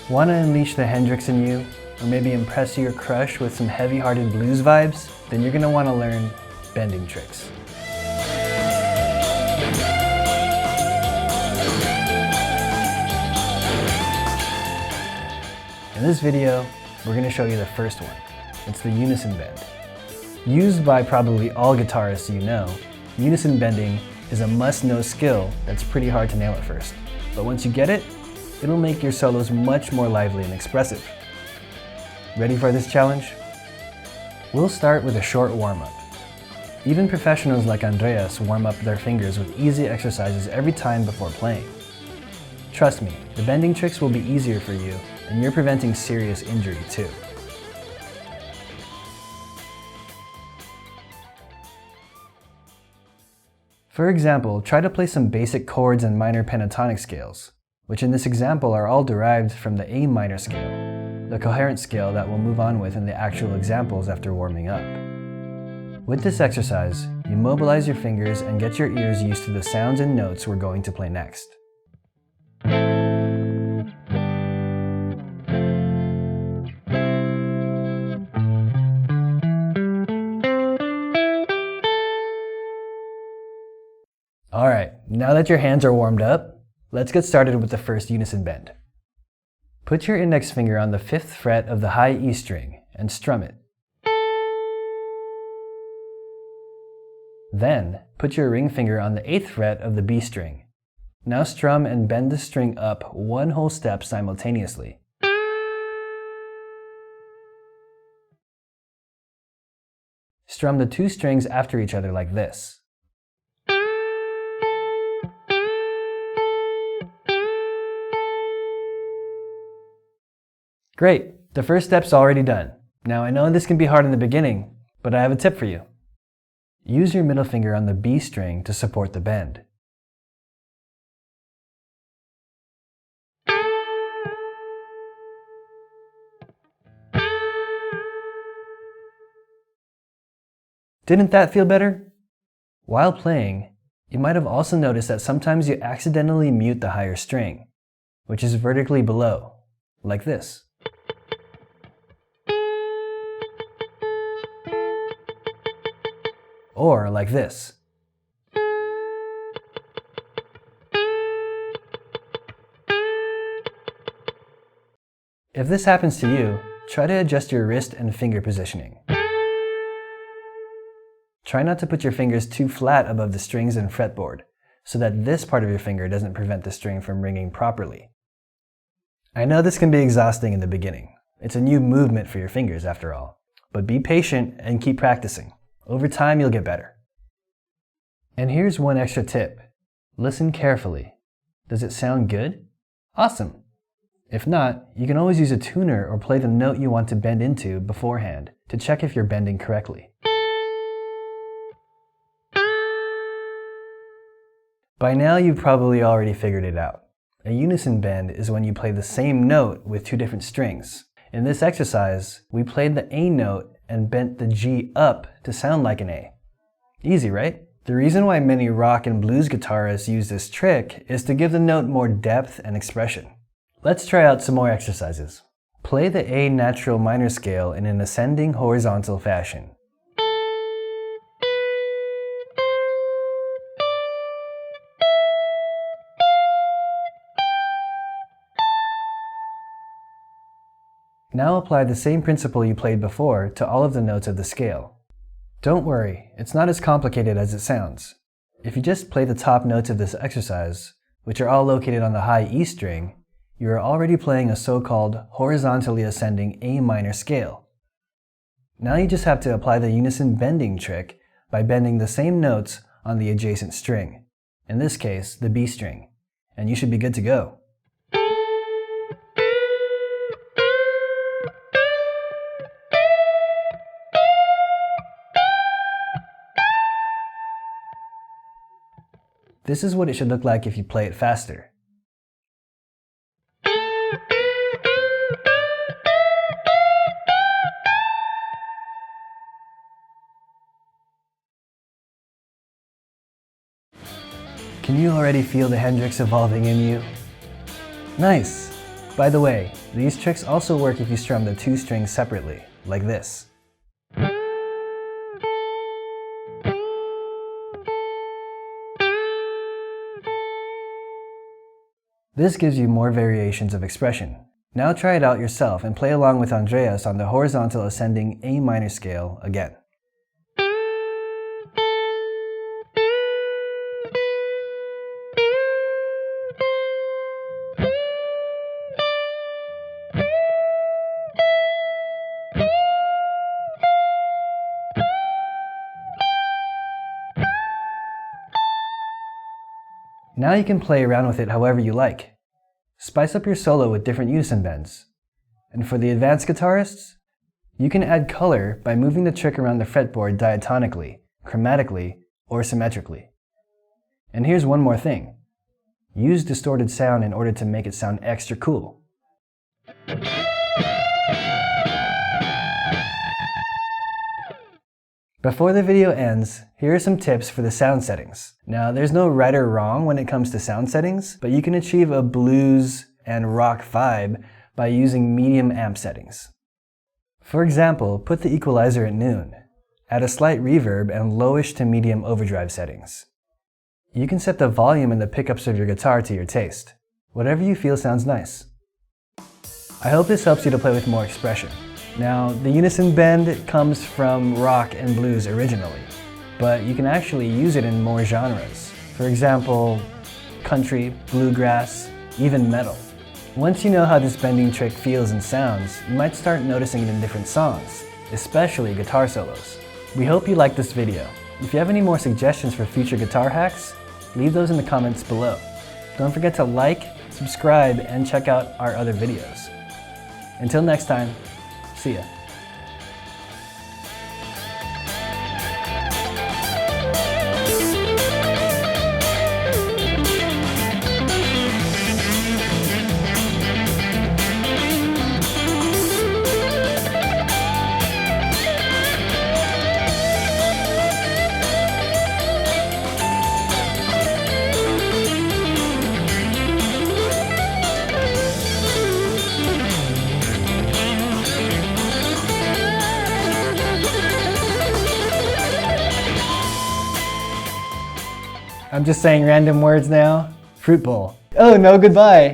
Want to unleash the Hendrix in you, or maybe impress your crush with some heavy-hearted blues vibes? Then you're going to want to learn bending tricks. In this video, we're going to show you the first one. It's the unison bend. Used by probably all guitarists you know, unison bending is a must-know skill that's pretty hard to nail at first. But once you get it, it'll make your solos much more lively and expressive. Ready for this challenge? We'll start with a short warm-up. Even professionals like Andreas warm up their fingers with easy exercises every time before playing. Trust me, the bending tricks will be easier for you, and you're preventing serious injury too. For example, try to play some basic chords and minor pentatonic scales, which in this example are all derived from the A minor scale, the coherent scale that we'll move on with in the actual examples after warming up. With this exercise, you mobilize your fingers and get your ears used to the sounds and notes we're going to play next. Alright, now that your hands are warmed up, let's get started with the first unison bend. Put your index finger on the 5th fret of the high E string and strum it. Then, put your ring finger on the 8th fret of the B string. Now strum and bend the string up one whole step simultaneously. Strum the two strings after each other like this. Great, the first step's already done. Now I know this can be hard in the beginning, but I have a tip for you. Use your middle finger on the B string to support the bend. Didn't that feel better? While playing, you might have also noticed that sometimes you accidentally mute the higher string, which is vertically below, like this. Or like this. If this happens to you, try to adjust your wrist and finger positioning. Try not to put your fingers too flat above the strings and fretboard, so that this part of your finger doesn't prevent the string from ringing properly. I know this can be exhausting in the beginning. It's a new movement for your fingers after all. But be patient and keep practicing. Over time, you'll get better. And here's one extra tip. Listen carefully. Does it sound good? Awesome! If not, you can always use a tuner or play the note you want to bend into beforehand to check if you're bending correctly. By now, you've probably already figured it out. A unison bend is when you play the same note with two different strings. In this exercise, we played the A note and bent the G up to sound like an A. Easy, right? The reason why many rock and blues guitarists use this trick is to give the note more depth and expression. Let's try out some more exercises. Play the A natural minor scale in an ascending horizontal fashion. Now apply the same principle you played before to all of the notes of the scale. Don't worry, it's not as complicated as it sounds. If you just play the top notes of this exercise, which are all located on the high E string, you are already playing a so-called horizontally ascending A minor scale. Now you just have to apply the unison bending trick by bending the same notes on the adjacent string, in this case, the B string, and you should be good to go. This is what it should look like if you play it faster. Can you already feel the Hendrix evolving in you? Nice! By the way, these tricks also work if you strum the two strings separately, like this. This gives you more variations of expression. Now try it out yourself and play along with Andreas on the horizontal ascending A minor scale again. Now you can play around with it however you like. Spice up your solo with different unison bends. And for the advanced guitarists, you can add color by moving the trick around the fretboard diatonically, chromatically, or symmetrically. And here's one more thing. Use distorted sound in order to make it sound extra cool. Before the video ends, here are some tips for the sound settings. Now, there's no right or wrong when it comes to sound settings, but you can achieve a blues and rock vibe by using medium amp settings. For example, put the equalizer at noon. Add a slight reverb and lowish to medium overdrive settings. You can set the volume and the pickups of your guitar to your taste. Whatever you feel sounds nice. I hope this helps you to play with more expression. Now, the unison bend comes from rock and blues originally, but you can actually use it in more genres. For example, country, bluegrass, even metal. Once you know how this bending trick feels and sounds, you might start noticing it in different songs, especially guitar solos. We hope you liked this video. If you have any more suggestions for future guitar hacks, leave those in the comments below. Don't forget to like, subscribe, and check out our other videos. Until next time, see ya. I'm just saying random words now. Fruit bowl. Oh no, goodbye.